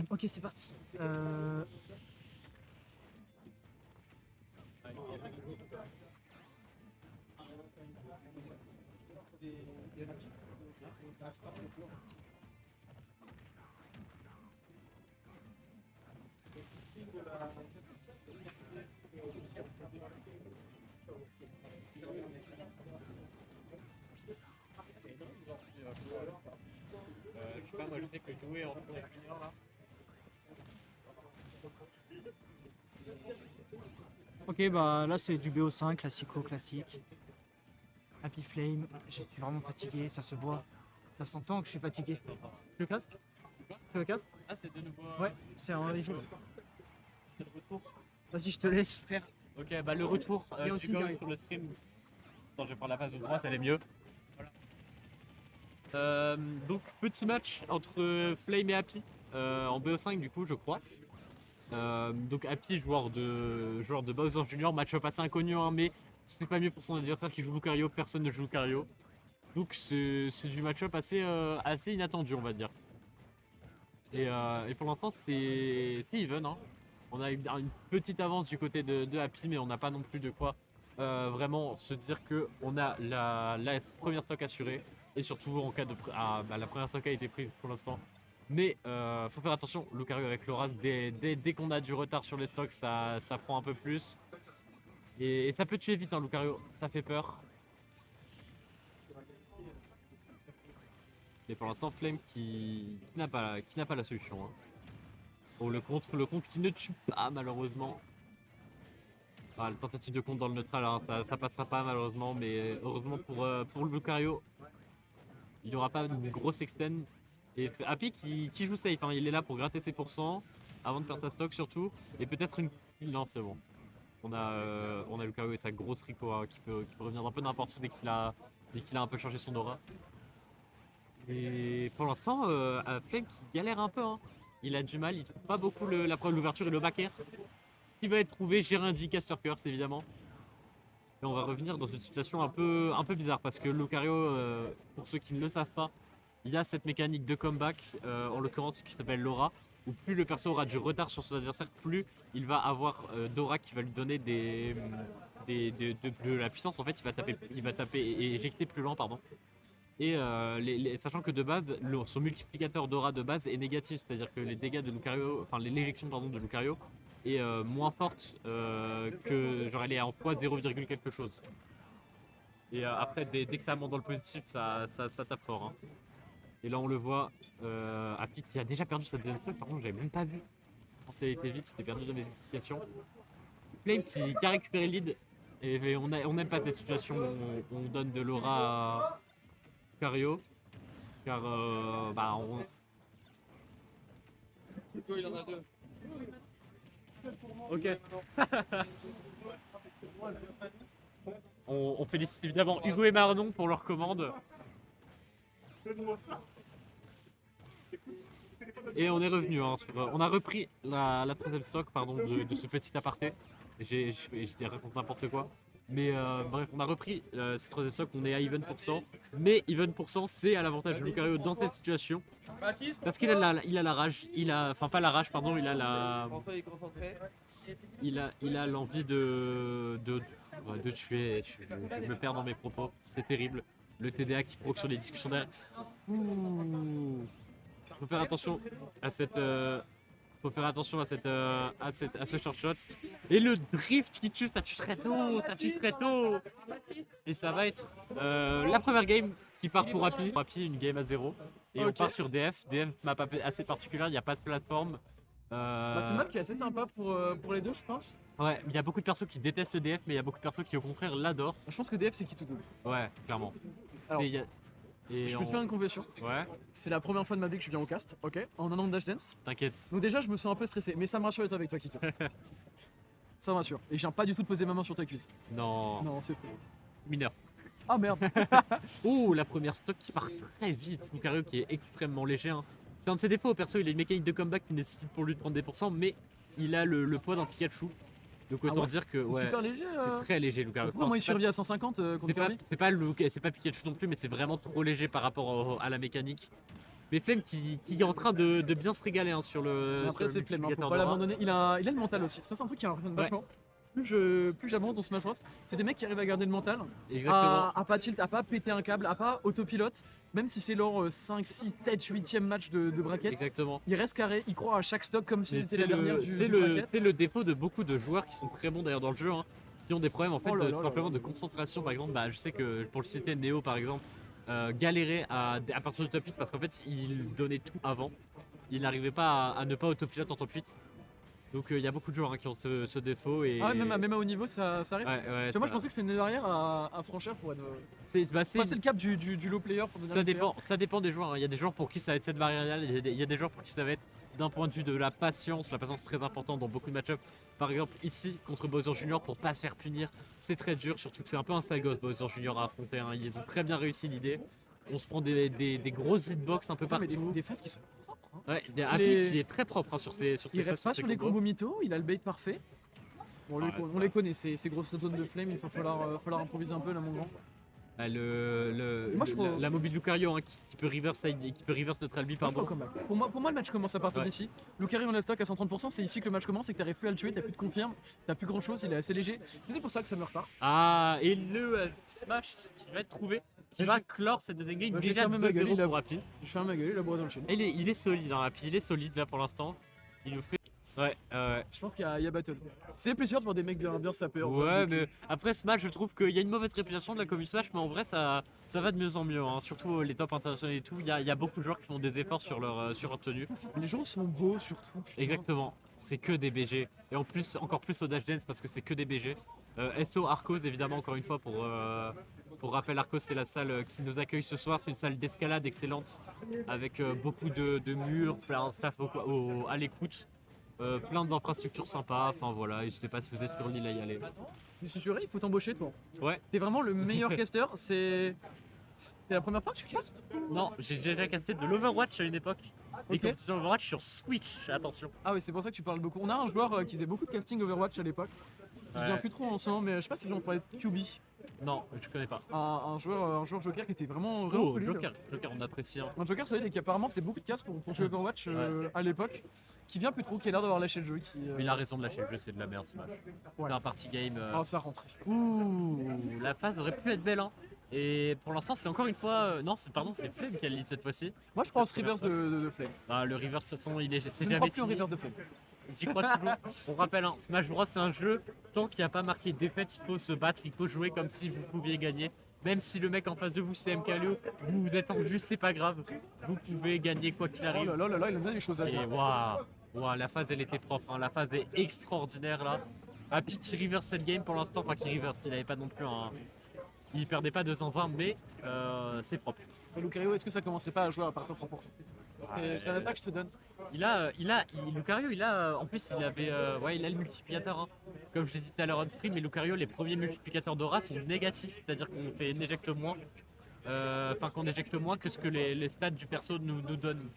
Ok, c'est parti. Je sais pas, moi je sais que jouer en junior là. Ok, bah là c'est du BO5, classico, classique. Happy Flame, je suis vraiment fatigué, ça se voit. Ça s'entend que je suis fatigué. Tu le castes? Tu le castes? Ah, c'est de nouveau. Ouais, c'est un les jours. C'est le retour. Vas-y, je te laisse, frère. Ok, bah le retour, Il y a aussi tu go Gary. sur le stream. Attends, je vais prendre la face de droite, elle est mieux. Voilà. Donc, petit match entre Flame et Happy en BO5 du coup, je crois. Donc Happy, joueur de Bowser Junior, match-up assez inconnu, hein, mais c'est pas mieux pour son adversaire qui joue Lucario, personne ne joue Lucario. Donc c'est du match-up assez inattendu, on va dire. Et pour l'instant, c'est even, hein. On a une petite avance du côté de Happy, mais on n'a pas non plus de quoi vraiment se dire qu'on a la première stock assurée. Et surtout en cas de... la première stock a été prise pour l'instant. Mais faut faire attention, Lucario avec Laura, dès qu'on a du retard sur les stocks, ça prend un peu plus. Et ça peut tuer vite, hein, Lucario, ça fait peur. Mais pour l'instant, Flame qui n'a pas la solution, hein. Bon, le contre qui ne tue pas malheureusement. La tentative de contre dans le neutral, hein, ça passera pas malheureusement, mais heureusement pour le Lucario, il n'y aura pas une grosse extend. Et Happy qui joue safe, hein, il est là pour gratter ses pourcents avant de perdre sa stock surtout. Et peut-être une kill, non c'est bon. On a Lucario et sa grosse Rico, hein, qui peut revenir d'un peu n'importe où dès qu'il a un peu changé son aura. Et pour l'instant, Flame qui galère un peu, hein. Il a du mal, il trouve pas beaucoup la preuve de l'ouverture et le back air. Qui va être trouvé, j'ai rien dit, Caster Curse évidemment. Et on va revenir dans une situation un peu bizarre parce que Lucario, pour ceux qui ne le savent pas, il y a cette mécanique de comeback, en l'occurrence qui s'appelle Laura, où plus le perso aura du retard sur son adversaire, plus il va avoir Dora qui va lui donner de la puissance. En fait, il va taper et éjecter plus lent, pardon. Et sachant que de base, son multiplicateur d'aura de base est négatif, c'est-à-dire que les dégâts de Lucario, enfin l'éjection pardon de Lucario est moins forte que genre elle est en poids 0, quelque chose. Et après dès que ça monte dans le positif, ça tape fort, hein. Et là on le voit, Happy qui a déjà perdu sa deuxième stock, par contre j'avais même pas vu. Je pensais qu'elle était vite, j'étais perdu dans mes explications. Flame qui a récupéré le lead, et on n'aime pas cette situation où on donne de l'aura à Lucario. Car Il en a deux. Ok. On félicite évidemment Hugo et Marnon pour leur commande. Et on est revenu, hein, on a repris la troisième stock pardon, de ce petit aparté. J'ai raconté n'importe quoi. Mais bref, on a repris cette troisième stock, on est à even %. Mais even %, c'est à l'avantage de Lucario dans cette situation. Parce qu'il a la rage, enfin pas la rage, pardon, il a l'envie de tuer. Je me perds dans mes propos, c'est terrible. Le TDA qui provoque sur les discussions derrière. Faut faire attention à ce short shot. Et le drift qui tue, ça tue très tôt, Et ça va être la première game qui part pour Happy. Pour Happy, une game à 0. Et on part sur DF. DF, map assez particulière, il n'y a pas de plateforme. C'est une map qui est assez sympa pour les deux, je pense. Ouais, il y a beaucoup de persos qui détestent DF, mais il y a beaucoup de persos qui au contraire l'adorent. Je pense que DF c'est qui tout double. Ouais, clairement. Alors, Et je peux te faire une confession. Ouais, C'est la première fois de ma vie que je viens au cast, ok, en un an de Dash Dance. t'inquiète. Donc déjà je me sens un peu stressé, mais ça me rassure d'être avec toi Kito. Ça me rassure. Et je viens pas du tout de poser ma main sur ta cuisse. Non, Non, c'est faux. mineur. Ah merde. Oh, la première stock qui part très vite. Lucario qui est extrêmement léger, hein. C'est un de ses défauts, perso, il a une mécanique de comeback qui nécessite pour lui de prendre des pourcents, mais il a le poids d'un Pikachu. Donc autant ouais, dire que C'est ouais, super léger. c'est très léger Lucario. Pourquoi moi il survit à 150 contre C'est pas, Kirby c'est pas Pikachu non plus, mais c'est vraiment trop léger par rapport à la mécanique. Mais Flame qui est en train de bien se régaler hein, sur le. Après, sur le c'est Flemme, hein, faut multiplicateur pas d'aura. l'abandonner. Il a le mental aussi. Ça, c'est un truc qui impressionne vachement. Plus j'avance dans Smash Bros, c'est des mecs qui arrivent à garder le mental, Exactement. à pas tilt, à pas péter un câble, à pas autopilote, même si c'est leur 5, 6, 7, 8e match de bracket. Exactement. Ils restent carrés, ils croient à chaque stock comme si C'est c'était la dernière du bracket. c'est le défaut de beaucoup de joueurs qui sont très bons d'ailleurs dans le jeu, hein, qui ont des problèmes en fait Oh là de, là tout là simplement là. de concentration. Par exemple, bah, je sais que pour le citer, Neo par exemple, galérait à partir du top 8 parce qu'en fait il donnait tout avant. Il n'arrivait pas à ne pas autopilote en top 8. Donc il y a beaucoup de joueurs hein, qui ont ce défaut. Et... Ah ouais, même à haut niveau, ça arrive. Ouais, ouais, Tu vois, moi je ça- pensais que c'était une barrière à franchir pour être. c'est- Passer le cap du low player pour devenir Ça un player. dépend, ça dépend des joueurs, hein. Il y a des joueurs pour qui ça va être cette barrière-là, il y a des joueurs pour qui ça va être d'un point de vue de la patience très importante dans beaucoup de match-ups. Par exemple, ici, contre Bowser Junior, pour pas se faire punir, c'est très dur, surtout que c'est un peu un sagos Bowser Junior à affronter. Hein. Ils ont très bien réussi l'idée. On se prend des grosses hitbox un peu Putain, mais partout. des phases qui sont propres. Hein. Ouais, des Happy Les- qui est très propre hein, sur ses Il phases, reste pas ses sur les combos mythos, il a le bait parfait. Bon, Ouais, on les connaît, ces grosses red zones de flame, il va falloir improviser un peu là, mon grand. Ah, Moi, je trouve- la mobile Lucario hein, qui peut reverse neutral B, Moi, je pardon. crois au comeback. Pour moi, le match commence à partir Ouais. d'ici. Lucario on a stock à 130%, c'est ici que le match commence et que t'arrives plus à le tuer, t'as plus de confirme, t'as plus grand chose, il est assez léger. C'est peut-être pour ça que ça me retarde. Ah, et le smash qui va être trouvé, qui Ouais, va j'ai- clore cette deuxième game Ouais, j'ai déjà fermé ma gueule, 2-0 il a- pour Rapide. Je fais un ma gueule, la bourre dans le chaîne. Et il est solide, hein, Rapide, il est solide là pour l'instant. Il nous fait. Ouais, Je pense qu'il y a battle. C'est plus sûr de voir des mecs bien sapeurs. ouais, mais après Smash, je trouve qu'il y a une mauvaise réputation de la commune Smash, mais en vrai, ça va de mieux en mieux. Hein. Surtout les top internationaux et tout, il y a beaucoup de joueurs qui font des efforts sur leur tenue. Les gens sont beaux surtout. putain. Exactement, c'est que des BG. Et en plus, encore plus au Dash Dance parce que c'est que des BG. SO Arcos, évidemment, encore une fois, pour rappel, Arcos, c'est la salle qui nous accueille ce soir. C'est une salle d'escalade excellente avec beaucoup de murs, plein de staff à l'écoute. Plein d'infrastructures sympas, enfin voilà, n'hésitez pas si vous êtes sur l'île à y aller. Je suis sûr, il faut t'embaucher toi. Ouais, T'es vraiment le meilleur caster, c'est la première fois que tu castes. non, j'ai déjà cassé de l'Overwatch à une époque. Et Ok. comme c'est Overwatch sur Switch, attention. Ah oui, c'est pour ça que tu parles beaucoup. On a un joueur qui faisait beaucoup de casting Overwatch à l'époque. Il Ouais. vient plus trop en ce moment, mais je sais pas si j'en parlais de QB. Non, je connais pas. Un joueur joker qui était vraiment Oh, solide. Joker, on apprécie. Hein. Un joker solide et qui apparemment faisait beaucoup de casse pour jouer Overwatch à l'époque. Qui vient plus trop, qui a l'air d'avoir lâché le jeu. Mais il a raison de lâcher le jeu, c'est de la merde ce match. Ouais. C'est un party game. Oh, ça rend triste. Ouh, la phase aurait pu être belle. Hein. Et pour l'instant, c'est encore une fois. Non, c'est Flame qui a le lead cette fois-ci. Moi je pense reverse de Flame. Ah, le reverse, de toute façon, c'est Je ne jamais crois plus en fini. reverse de Flame. J'y crois toujours. On rappelle, hein, Smash Bros, c'est un jeu. Tant qu'il n'y a pas marqué défaite, il faut se battre, il faut jouer comme si vous pouviez gagner. Même si le mec en face de vous c'est MKLeo, vous êtes en vue, c'est pas grave. Vous pouvez gagner quoi qu'il Oh arrive. là là là là, il a bien des choses à Et dire. waouh, la phase elle était propre, hein. La phase est extraordinaire là. Happy qui reverse cette game pour l'instant, enfin qui reverse, il avait pas non plus un. Il perdait pas de 100 mais c'est propre. Et Lucario, est-ce que ça commencerait pas à jouer à partir de 100%? C'est un attaque que je te donne. Lucario, en plus il avait, il a le multiplicateur. Hein. Comme je l'ai dit tout à l'heure on stream, mais Lucario, les premiers multiplicateurs d'aura sont négatifs, c'est-à-dire qu'on fait éjecte moins, qu'on éjecte moins que ce que les stats du perso nous donnent.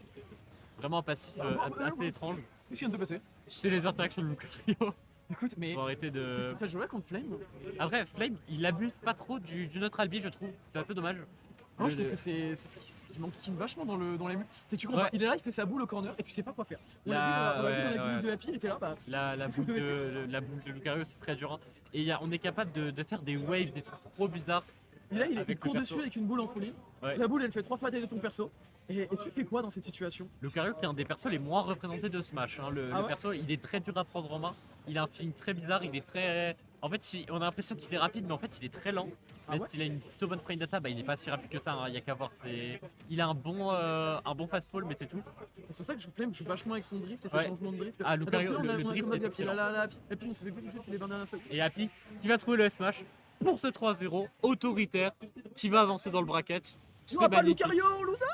Vraiment un passif assez étrange. Qu'est-ce qui vient de se passer? C'est les interactions de Lucario. Écoute, mais Faut arrêter de. t'as joué contre Flame? Après, Flame, il abuse pas trop du neutral B, je trouve. C'est assez dommage. Moi je trouve que c'est ce qui manque vachement dans les murs. C'est que tu comprends, Ouais. il est là, il fait sa boule au corner et tu sais pas quoi faire. On Là, l'a vu dans ouais, la clinique ouais. de Happy, il était là, bah. La Qu'est-ce que boule je devais la boule de Lucario, c'est très dur. Hein. Et on est capable de faire des waves, des trucs trop bizarres. Et là, il Avec court le perso. dessus avec une boule en folie. Ouais. La boule, elle fait 3 fois la taille de ton perso. Et tu fais quoi dans cette situation? Lucario qui est un des persos les moins représentés de Smash. Hein. Ah Le ouais perso, il est très dur à prendre en main. Il a un feeling très bizarre, il est très. En fait, on a l'impression qu'il est rapide, mais en fait, il est très lent. Ah Même ouais s'il a une plutôt bonne frame data, bah, il est pas si rapide que ça. Hein. Il y a qu'à voir. Il a un bon fast fall, mais c'est tout. C'est pour ça que je Flame joue vachement avec son drift et ses Ouais. changements de drift. Ah, Lucario, Attends, le on a drift comme est Happy, excellent. là, Happy. Et puis on se fait plus les 20 dernières secondes. Et Happy qui va trouver le Smash pour ce 3-0 autoritaire qui va avancer dans le bracket. Tu vois pas magnifique. Lucario, loser?